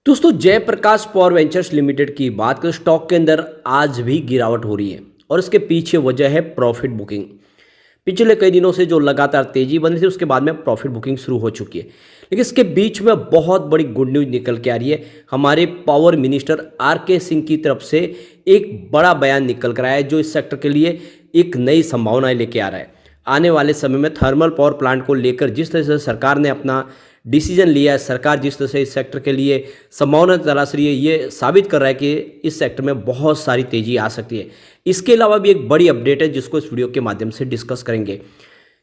दोस्तों Jayaprakash power ventures limited की बात करें स्टॉक के अंदर आज भी गिरावट हो रही है और इसके पीछे वजह है प्रॉफिट बुकिंग। पिछले कई दिनों से जो लगातार तेजी बनी थी उसके बाद में प्रॉफिट बुकिंग शुरू हो चुकी है, लेकिन इसके बीच में बहुत बड़ी गुड न्यूज निकल के आ रही है। हमारे पावर मिनिस्टर आर.के. सिंह की तरफ से एक बड़ा बयान निकल कर आया है जो इस सेक्टर के लिए एक नई संभावनाएं लेके आ रहा है। आने वाले समय में थर्मल पावर प्लांट को लेकर जिस तरह से सरकार ने अपना डिसीजन लिया है, सरकार जिस तरह से इस सेक्टर के लिए संभावना तलाश रही है, ये साबित कर रहा है कि इस सेक्टर में बहुत सारी तेजी आ सकती है। इसके अलावा भी एक बड़ी अपडेट है जिसको इस वीडियो के माध्यम से डिस्कस करेंगे।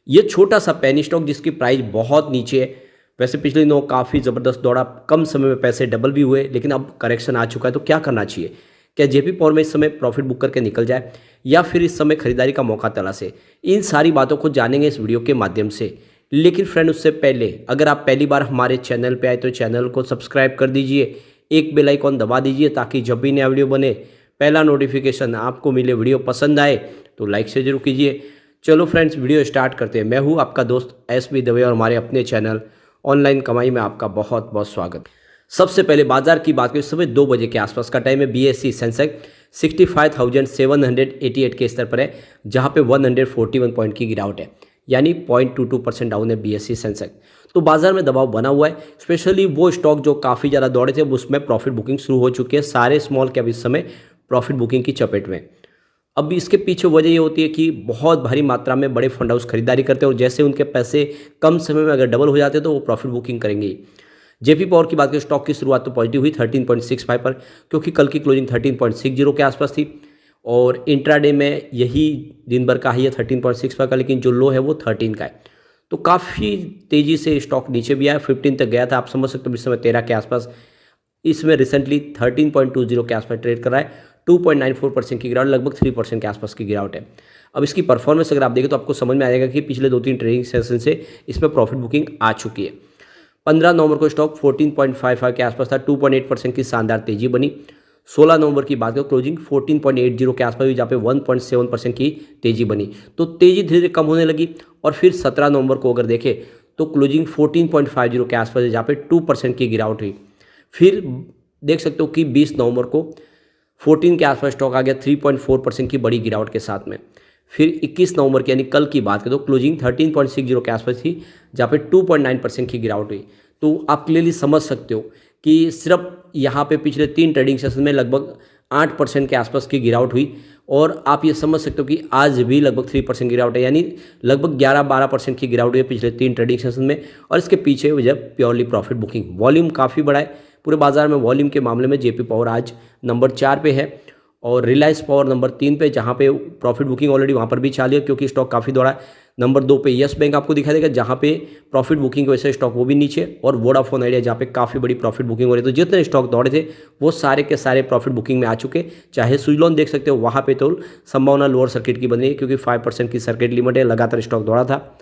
ये छोटा सा पेनी स्टॉक जिसकी प्राइस बहुत नीचे है, वैसे पिछले दिनों काफ़ी ज़बरदस्त दौड़ा, कम समय में पैसे डबल भी हुए, लेकिन अब करेक्शन आ चुका है। तो क्या करना चाहिए? क्या जेपी पावर में इस समय प्रॉफिट बुक करके निकल जाए या फिर इस समय खरीदारी का मौका तलाशे? इन सारी बातों को जानेंगे इस वीडियो के माध्यम से। लेकिन फ्रेंड उससे पहले अगर आप पहली बार हमारे चैनल पे आए तो चैनल को सब्सक्राइब कर दीजिए, एक बेल आइकॉन दबा दीजिए ताकि जब भी नया वीडियो बने पहला नोटिफिकेशन आपको मिले। वीडियो पसंद आए तो लाइक से जरूर कीजिए। चलो फ्रेंड्स वीडियो स्टार्ट करते हैं। मैं हूँ आपका दोस्त एस.बी. दवे और हमारे अपने चैनल ऑनलाइन कमाई में आपका बहुत बहुत स्वागत। सबसे पहले बाजार की बात करें, इस समय 2 बजे के आसपास का टाइम है। BSE सेंसेक्स 65,788 के स्तर पर है, जहां पे 141 पॉइंट की गिरावट है, यानी 0.22% डाउन है BSE सेंसेक्स। तो बाजार में दबाव बना हुआ है, स्पेशली वो स्टॉक जो काफ़ी ज़्यादा दौड़े थे उसमें प्रॉफिट बुकिंग शुरू हो चुकी है। सारे स्मॉल कैप इस समय प्रॉफिट बुकिंग की चपेट में। अब इसके पीछे वजह ये होती है कि बहुत भारी मात्रा में बड़े फंड हाउस खरीदारी करते हैं और जैसे उनके पैसे कम समय में अगर डबल हो जाते हैं तो वो प्रॉफिट बुकिंग करेंगे। जेपी पावर की बात करें, स्टॉक की शुरुआत तो पॉजिटिव हुई 13.65 पर, क्योंकि कल की क्लोजिंग 13.60 के आसपास थी और इंट्राडे में यही दिन भर का हाई है 13.65 का, लेकिन जो लो है वो 13 का है। तो काफ़ी तेज़ी से स्टॉक नीचे भी आया, 15 तक गया था, आप समझ सकते हो इस समय 13 के आसपास। इसमें रिसेंटली 13.20 के आसपास ट्रेड कर रहा है, 2.94% की गिरावट, लगभग 3% के आसपास की गिरावट है। अब इसकी परफॉर्मेंस अगर आप देखें तो आपको समझ में आएगा कि पिछले 2-3 ट्रेडिंग सेशन से इसमें प्रॉफिट बुकिंग आ चुकी है। 15 नवंबर को स्टॉक 14.55 के आसपास था, 2.8% की शानदार तेजी बनी। 16 नवंबर की बात करें, क्लोजिंग 14.80 के आसपास हुई, जहाँ पे 1.7% की तेजी बनी। तो तेजी धीरे धीरे कम होने लगी और फिर 17 नवंबर को अगर देखें तो क्लोजिंग 14.50 के आसपास है, जहाँ पे 2% की गिरावट हुई। फिर देख सकते हो कि 20 नवंबर को 14 के आसपास स्टॉक आ गया 3.4% की बड़ी गिरावट के साथ में। फिर 21 नवंबर की यानी कल की बात करें तो क्लोजिंग 13.60 के आसपास थी, जहाँ पे 2.9% की गिरावट हुई। तो आप क्लियरली समझ सकते हो कि सिर्फ यहाँ पे पिछले 3 ट्रेडिंग सेशन में लगभग 8% के आसपास की गिरावट हुई और आप ये समझ सकते हो कि आज भी लगभग 3% गिरावट है, यानी लगभग 11-12% की गिरावट हुई है पिछले 3 ट्रेडिंग सेशन में। और इसके पीछे वजह प्योरली प्रॉफिट बुकिंग। वॉल्यूम काफ़ी बड़ा है पूरे बाजार में। वॉल्यूम के मामले में जेपी पावर आज नंबर 4 पे है और रिलायंस पावर नंबर 3 पे, जहाँ पे प्रॉफिट बुकिंग ऑलरेडी वहाँ पर भी चालू है क्योंकि स्टॉक काफ़ी दौड़ा है। नंबर 2 पे यस बैंक आपको दिखाई देगा, जहाँ पे प्रॉफिट बुकिंग की वजह से स्टॉक वो भी नीचे, और वोडाफोन आइडिया जहाँ पे काफ़ी बड़ी प्रॉफिट बुकिंग हो रही है। तो जितने स्टॉक दौड़े थे वो सारे के सारे प्रॉफिट बुकिंग में आ चुके। चाहे सुजलॉन देख सकते हो, वहाँ पे तो संभावना लोअर सर्किट की बनी है क्योंकि 5% की सर्किट लिमिट है, लगातार स्टॉक दौड़ा था।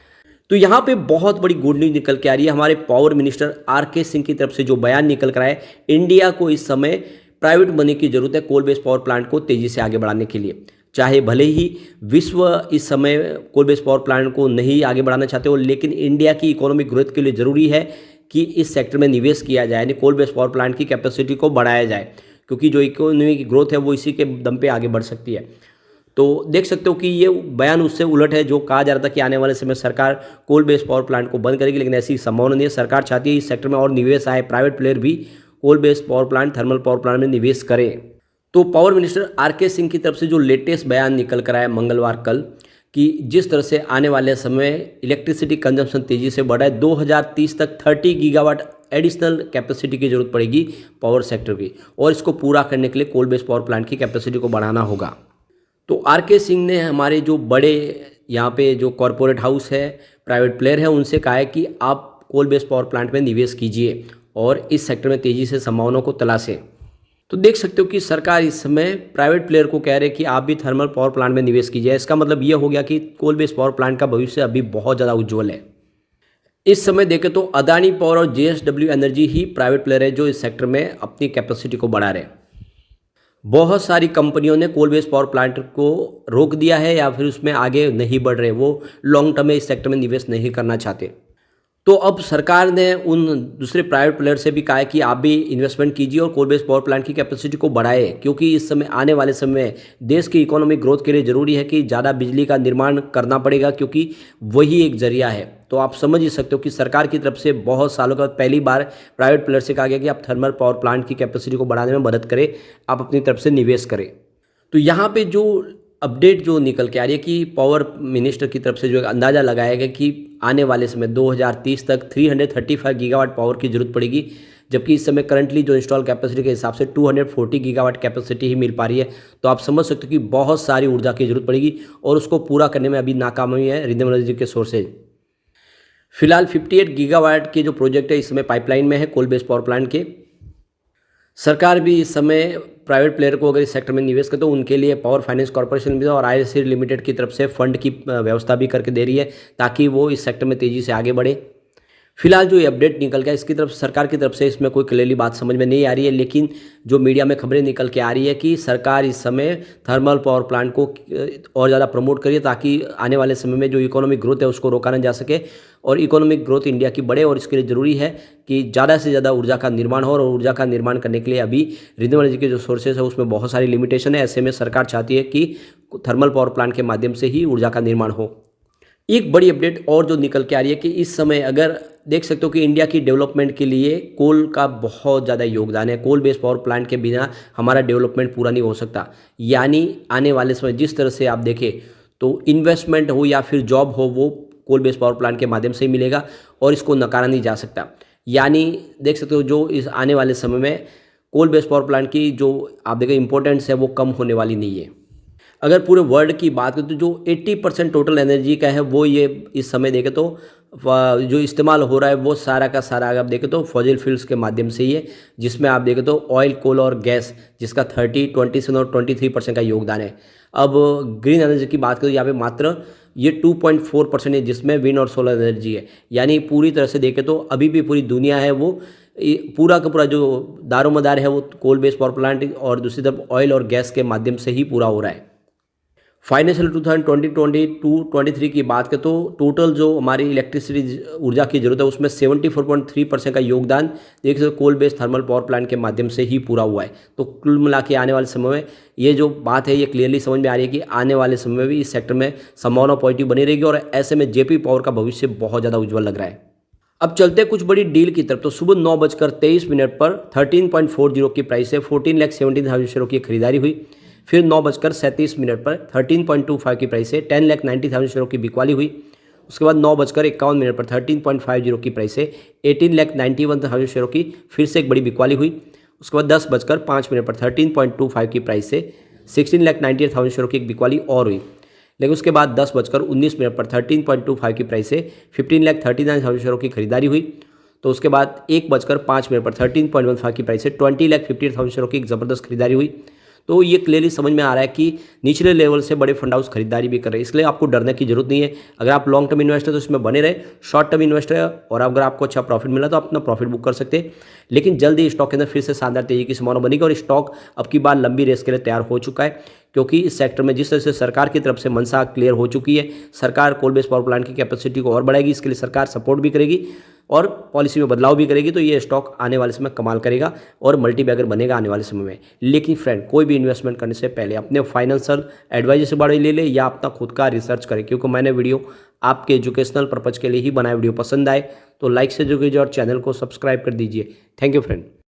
तो यहाँ पे बहुत बड़ी गुड न्यूज निकल के आ रही है। हमारे पावर मिनिस्टर आर.के. सिंह की तरफ से जो बयान निकल कर आया है, इंडिया को इस समय प्राइवेट मनी की जरूरत है कोल बेस्ड पावर प्लांट को तेजी से आगे बढ़ाने के लिए। चाहे भले ही विश्व इस समय कोल बेस्ड पावर प्लांट को नहीं आगे बढ़ाना चाहते हो, लेकिन इंडिया की इकोनॉमिक ग्रोथ के लिए ज़रूरी है कि इस सेक्टर में निवेश किया जाए, यानी कोल बेस्ड पावर प्लांट की कैपेसिटी को बढ़ाया जाए, क्योंकि जो इकोनॉमी की ग्रोथ है वो इसी के दम पे आगे बढ़ सकती है। तो देख सकते हो कि ये बयान उससे उलट है जो कहा जा रहा था कि आने वाले समय सरकार कोल बेस्ड पावर प्लांट को बंद करेगी, लेकिन ऐसी संभावना नहीं है। सरकार चाहती है इस सेक्टर में और निवेश आए, प्राइवेट प्लेयर भी coal based power plant, thermal power plant में निवेश करें। तो पावर मिनिस्टर आर.के. सिंह की तरफ से जो लेटेस्ट बयान निकल कर आया मंगलवार कल, कि जिस तरह से आने वाले समय इलेक्ट्रिसिटी कंजम्पशन तेजी से बढ़ा है, 2030 तक 30 गीगावाट एडिशनल कैपेसिटी की जरूरत पड़ेगी पावर सेक्टर की, और इसको पूरा करने के लिए कोल बेस्ड पावर प्लांट की कैपेसिटी को बढ़ाना होगा। तो आर.के. सिंह ने हमारे जो बड़े यहाँ पे जो कॉरपोरेट हाउस है, प्राइवेट प्लेयर है, उनसे कहा है कि आप कोल बेस्ड पावर प्लांट में निवेश कीजिए और इस सेक्टर में तेज़ी से संभावनाओं को तलाशें। तो देख सकते हो कि सरकार इस समय प्राइवेट प्लेयर को कह रहे हैं कि आप भी थर्मल पावर प्लांट में निवेश कीजिए। इसका मतलब ये हो गया कि कोल बेस्ड पावर प्लांट का भविष्य अभी बहुत ज़्यादा उज्ज्वल है। इस समय देखें तो अदानी पावर और JSW एनर्जी ही प्राइवेट प्लेयर है जो इस सेक्टर में अपनी कैपेसिटी को बढ़ा रहे हैं। बहुत सारी कंपनियों ने कोल बेस्ड पावर प्लांट को रोक दिया है या फिर उसमें आगे नहीं बढ़ रहे, वो लॉन्ग टर्म में इस सेक्टर में निवेश नहीं करना चाहते। तो अब सरकार ने उन दूसरे प्राइवेट प्लेयर से भी कहा है कि आप भी इन्वेस्टमेंट कीजिए और कोल बेस्ड पावर प्लांट की कैपेसिटी को बढ़ाए, क्योंकि इस समय आने वाले समय में देश की इकोनॉमिक ग्रोथ के लिए ज़रूरी है कि ज़्यादा बिजली का निर्माण करना पड़ेगा, क्योंकि वही एक जरिया है। तो आप समझ ही सकते हो कि सरकार की तरफ से बहुत सालों के बाद पहली बार प्राइवेट प्लेयर से कहा गया कि आप थर्मल पावर प्लांट की कैपेसिटी को बढ़ाने में मदद करें, आप अपनी तरफ से निवेश करें। तो यहाँ पे जो अपडेट जो निकल के आ रही है कि पावर मिनिस्टर की तरफ से जो एक अंदाज़ा लगाया गया कि आने वाले समय 2030 तक 335 गीगावाट पावर की जरूरत पड़ेगी, जबकि इस समय करंटली जो इंस्टॉल कैपेसिटी के हिसाब से 240 गीगावाट कैपेसिटी ही मिल पा रही है। तो आप समझ सकते हो कि बहुत सारी ऊर्जा की जरूरत पड़ेगी और उसको पूरा करने में अभी नाकामी है रिन्यूएबल एनर्जी के सोर्सेज। फिलहाल 58 गीगावाट के जो प्रोजेक्ट है इस समय पाइपलाइन में है कोल बेस्ड पावर प्लांट के। सरकार भी इस समय प्राइवेट प्लेयर को अगर इस सेक्टर में निवेश करे तो उनके लिए पावर फाइनेंस कॉर्पोरेशन भी और आईआईसी लिमिटेड की तरफ से फंड की व्यवस्था भी करके दे रही है, ताकि वो इस सेक्टर में तेज़ी से आगे बढ़े। फिलहाल जो ये अपडेट निकल गया इसकी तरफ सरकार की तरफ से इसमें कोई क्लियरली बात समझ में नहीं आ रही है, लेकिन जो मीडिया में खबरें निकल के आ रही है कि सरकार इस समय थर्मल पावर प्लांट को और ज़्यादा प्रमोट करिए, ताकि आने वाले समय में जो इकोनॉमिक ग्रोथ है उसको रोका ना जा सके और इकोनॉमिक ग्रोथ इंडिया की बढ़े। और इसके लिए ज़रूरी है कि ज़्यादा से ज़्यादा ऊर्जा का निर्माण हो, और ऊर्जा का निर्माण करने के लिए अभी रिन्यूएबल एनर्जी के जो सोर्सेज है उसमें बहुत सारी लिमिटेशन है। ऐसे में सरकार चाहती है कि थर्मल पावर प्लांट के माध्यम से ही ऊर्जा का निर्माण हो। एक बड़ी अपडेट और जो निकल के आ रही है कि इस समय अगर देख सकते हो कि इंडिया की डेवलपमेंट के लिए कोल का बहुत ज़्यादा योगदान है। कोल बेस्ड पावर प्लांट के बिना हमारा डेवलपमेंट पूरा नहीं हो सकता। यानी आने वाले समय जिस तरह से आप देखें तो इन्वेस्टमेंट हो या फिर जॉब हो वो कोल बेस्ड पावर प्लांट के माध्यम से ही मिलेगा और इसको नकारा नहीं जा सकता। यानी देख सकते हो जो इस आने वाले समय में कोल बेस्ड पावर प्लांट की जो आप देखें इंपॉर्टेंस है वो कम होने वाली नहीं है। अगर पूरे वर्ल्ड की बात करें तो जो 80% टोटल एनर्जी का है वो ये इस समय देखें तो जो इस्तेमाल हो रहा है वो सारा का सारा अगर आप देखें तो फॉसिल फ्यूल्स के माध्यम से ही है, जिसमें आप देखें तो ऑयल, कोल और गैस जिसका 30, 27 और 23% का योगदान है। अब ग्रीन एनर्जी की बात करें तो यहाँ पे मात्र ये 2.4% है, जिसमें विंड और सोलर एनर्जी है। यानी पूरी तरह से देखें तो अभी भी पूरी दुनिया है वो पूरा का पूरा जो दारोमदार है वो कोल बेस्ड पावर प्लांट और दूसरी तरफ ऑयल और गैस के माध्यम से ही पूरा हो रहा है। फाइनेंशियल 2022-23 की बात करें तो टोटल जो हमारी इलेक्ट्रिसिटी ऊर्जा की जरूरत है उसमें 74.3% का योगदान देखिए coal based thermal power plant के माध्यम से ही पूरा हुआ है। तो कुल मिला के आने वाले समय में ये जो बात है ये क्लियरली समझ में आ रही है कि आने वाले समय में भी इस सेक्टर में संभावना पॉजिटिव बनी रहेगी और ऐसे में जेपी पावर का भविष्य बहुत ज़्यादा उज्जवल लग रहा है। अब चलते कुछ बड़ी डील की तरफ। तो सुबह 9:23 पर 13.40 की प्राइस से 14,17,000 शेयरों की खरीदारी हुई। फिर 9:37 पर 13.25 की प्राइस से 10,90,000 शेयरों की बिकवाली हुई। उसके बाद 9:51 पर 13.50 की प्राइस से 18,91,000 शेयरों की फिर से एक बड़ी बिकवाली हुई। उसके बाद 10:05 पर 13.25 की प्राइस से 16,98,000 शेयरों की एक बिकवाली और हुई। लेकिन उसके बाद 10:19 पर 13.25 की प्राइस से 15,39,000 शेयरों की खरीदारी हुई। तो उसके बाद 1:05 पर 13.15 की प्राइस से 20,50,000 शेयरों की एक ज़बरदस्त खरीदारी हुई। तो ये क्लियरली समझ में आ रहा है कि निचले लेवल से बड़े फंड हाउस खरीदारी भी कर रहे हैं, इसलिए आपको डरने की जरूरत नहीं है। अगर आप लॉन्ग टर्म इन्वेस्टर तो इसमें बने रहे, शॉर्ट टर्म इन्वेस्टर है और अगर आपको अच्छा प्रॉफिट मिला तो अपना प्रॉफिट बुक कर सकते हैं। लेकिन जल्दी स्टॉक के अंदर फिर से शानदार तेजी की संभावना बनेगी और स्टॉक अब की बार लंबी रेस के लिए तैयार हो चुका है, क्योंकि इस सेक्टर में जिस तरह से सरकार की तरफ से मंशा क्लियर हो चुकी है, सरकार कोल बेस्ड पावर प्लांट की कैपेसिटी को और बढ़ाएगी, इसके लिए सरकार सपोर्ट भी करेगी और पॉलिसी में बदलाव भी करेगी। तो ये स्टॉक आने वाले समय कमाल करेगा और मल्टीबैगर बनेगा आने वाले समय में। लेकिन फ्रेंड, कोई भी इन्वेस्टमेंट करने से पहले अपने फाइनेंशियल एडवाइजर से बारे ले ले या अपना खुद का रिसर्च करें, क्योंकि मैंने वीडियो आपके एजुकेशनल पर्पज़ के लिए ही बनाया। वीडियो पसंद आए तो लाइक से जुड़िए और चैनल को सब्सक्राइब कर दीजिए। Thank you friend.